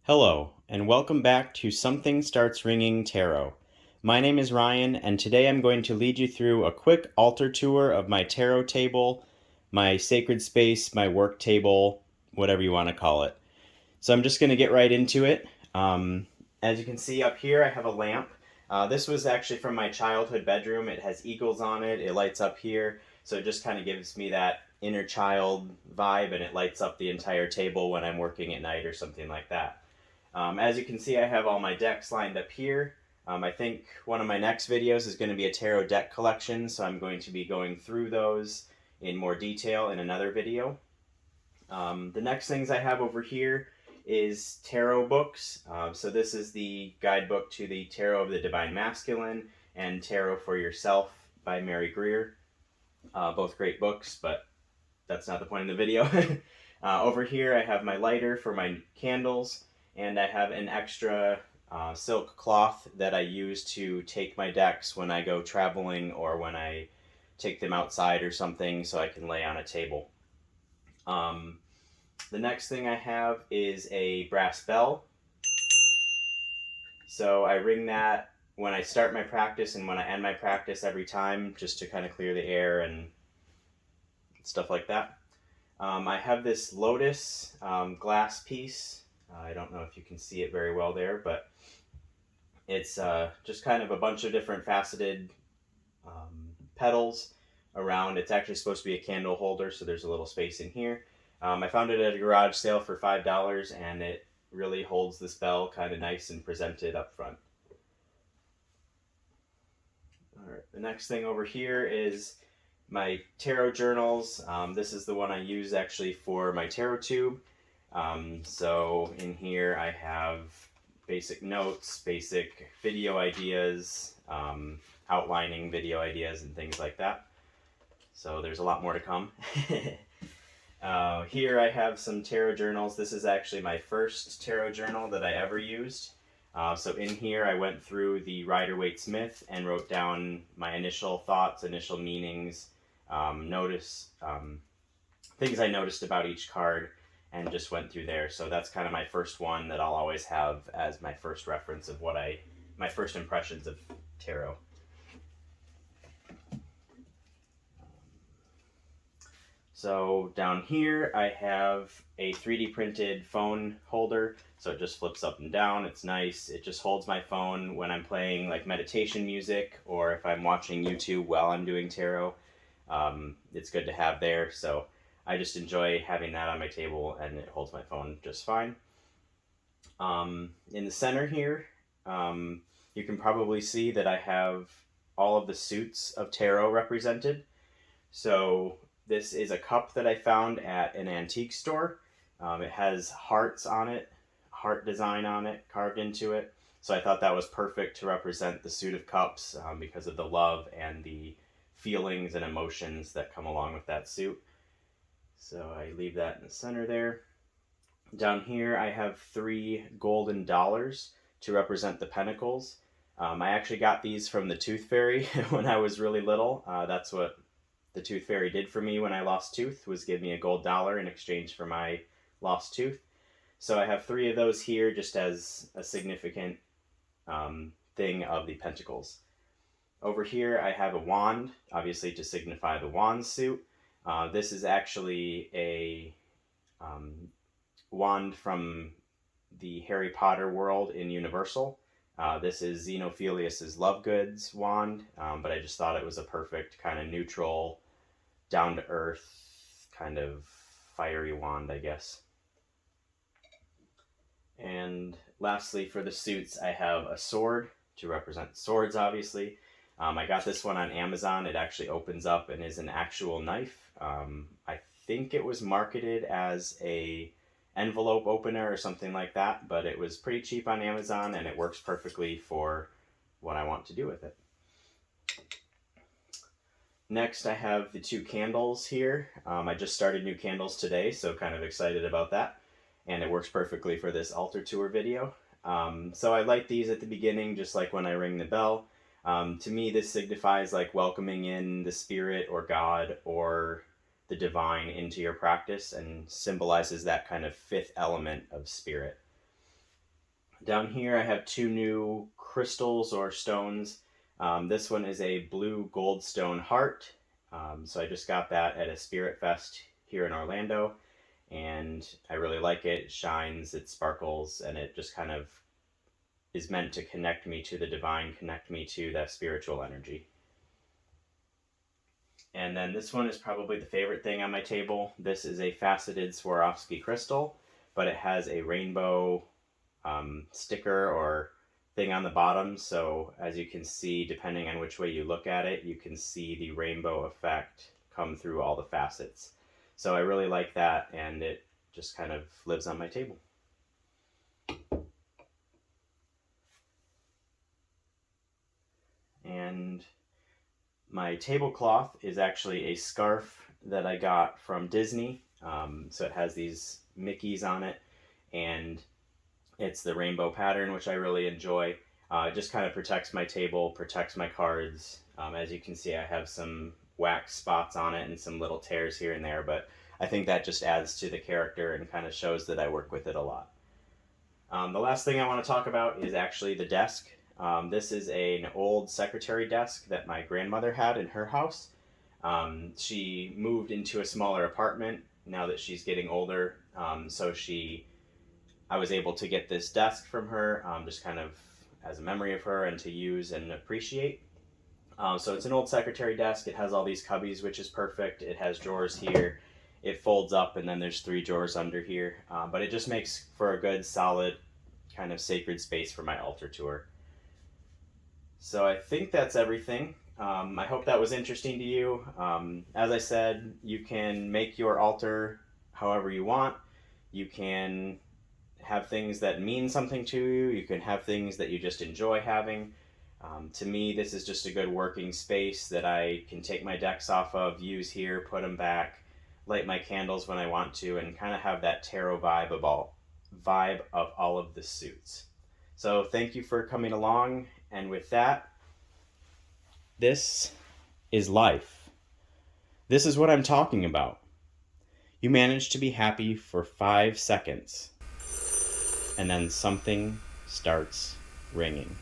Hello, and welcome back to Something Starts Ringing Tarot. My name is Ryan, and today I'm going to lead you through a quick altar tour of my tarot table, my sacred space, my work table, whatever you want to call it. So I'm just going to get right into it. As you can see up here, I have a lamp. This was actually from my childhood bedroom. It has eagles on it. It lights up here, so it just kind of gives me that inner child vibe, and it lights up the entire table when I'm working at night or something like that. As you can see, I have all my decks lined up here. I think one of my next videos is going to be a tarot deck collection, so I'm going to be going through those in more detail in another video. The next things I have over here is tarot books. So this is the guidebook to the Tarot of the Divine Masculine and Tarot for Yourself by Mary Greer. Both great books, but that's not the point of the video. Over here I have my lighter for my candles, and I have an extra silk cloth that I use to take my decks when I go traveling or when I take them outside or something so I can lay on a table. The next thing I have is a brass bell. So I ring that when I start my practice and when I end my practice every time, just to kind of clear the air and stuff like that. I have this lotus glass piece. I don't know if you can see it very well there, but it's just kind of a bunch of different faceted petals around. It's actually supposed to be a candle holder, so there's a little space in here. I found it at a garage sale for $5, and it really holds this bell kind of nice and presented up front. All right, the next thing over here is my tarot journals. This is the one I use actually for my tarot tube. So in here I have basic notes, basic video ideas, outlining video ideas and things like that. So there's a lot more to come. Here I have some tarot journals. This is actually my first tarot journal that I ever used. So in here I went through the Rider-Waite-Smith and wrote down my initial thoughts, initial meanings, things I noticed about each card, and just went through there. So that's kind of my first one that I'll always have as my first reference of my first impressions of tarot. So down here I have a 3D printed phone holder, so it just flips up and down. It's nice. It just holds my phone when I'm playing like meditation music or if I'm watching YouTube while I'm doing tarot. It's good to have there, so I just enjoy having that on my table, and it holds my phone just fine. In the center here, you can probably see that I have all of the suits of tarot represented. So this is a cup that I found at an antique store. It has hearts on it, heart design on it, carved into it. So I thought that was perfect to represent the suit of cups because of the love and the feelings and emotions that come along with that suit. So I leave that in the center there. Down here I have 3 golden dollars to represent the pentacles. I actually got these from the Tooth Fairy when I was really little. That's what the Tooth Fairy did for me when I lost tooth, was give me a gold dollar in exchange for my lost tooth. So I have 3 of those here just as a significant thing of the pentacles. Over here I have a wand, obviously to signify the wand suit. This is actually a wand from the Harry Potter world in Universal. This is Xenophilius's Love Goods wand, but I just thought it was a perfect kind of neutral, down-to-earth, kind of fiery wand, I guess. And lastly, for the suits, I have a sword to represent swords, obviously. I got this one on Amazon. It actually opens up and is an actual knife. I think it was marketed as a envelope opener or something like that, but it was pretty cheap on Amazon, and it works perfectly for what I want to do with it. Next, I have the 2 candles here. I just started new candles today, so kind of excited about that, and it works perfectly for this altar tour video. So I light these at the beginning, just like when I ring the bell. To me, this signifies like welcoming in the spirit or God or the divine into your practice, and symbolizes that kind of 5th element of spirit. Down here I have two new crystals or stones. This one is a blue goldstone heart. So I just got that at a Spirit Fest here in Orlando, and I really like it. It shines, it sparkles, and it just kind of is meant to connect me to the divine, connect me to that spiritual energy. And then this one is probably the favorite thing on my table. This is a faceted Swarovski crystal, but it has a rainbow sticker or thing on the bottom. So as you can see, depending on which way you look at it, you can see the rainbow effect come through all the facets. So I really like that, and it just kind of lives on my table. And my tablecloth is actually a scarf that I got from Disney. So it has these Mickeys on it, and it's the rainbow pattern, which I really enjoy. It just kind of protects my table, protects my cards. As you can see, I have some wax spots on it and some little tears here and there, but I think that just adds to the character and kind of shows that I work with it a lot. The last thing I want to talk about is actually the desk. This is an old secretary desk that my grandmother had in her house. She moved into a smaller apartment now that she's getting older, so I was able to get this desk from her, just kind of as a memory of her and to use and appreciate. So it's an old secretary desk. It has all these cubbies, which is perfect. It has drawers here. It folds up, and then there's 3 drawers under here. But it just makes for a good, solid, kind of sacred space for my altar tour. So I think that's everything. I hope that was interesting to you. As I said, you can make your altar however you want. You can have things that mean something to you. You can have things that you just enjoy having. To me, this is just a good working space that I can take my decks off of, use here, put them back, light my candles when I want to, and kind of have that tarot vibe of all of the suits. So thank you for coming along, and with that, this is life. This is what I'm talking about. You manage to be happy for 5 seconds, and then something starts ringing.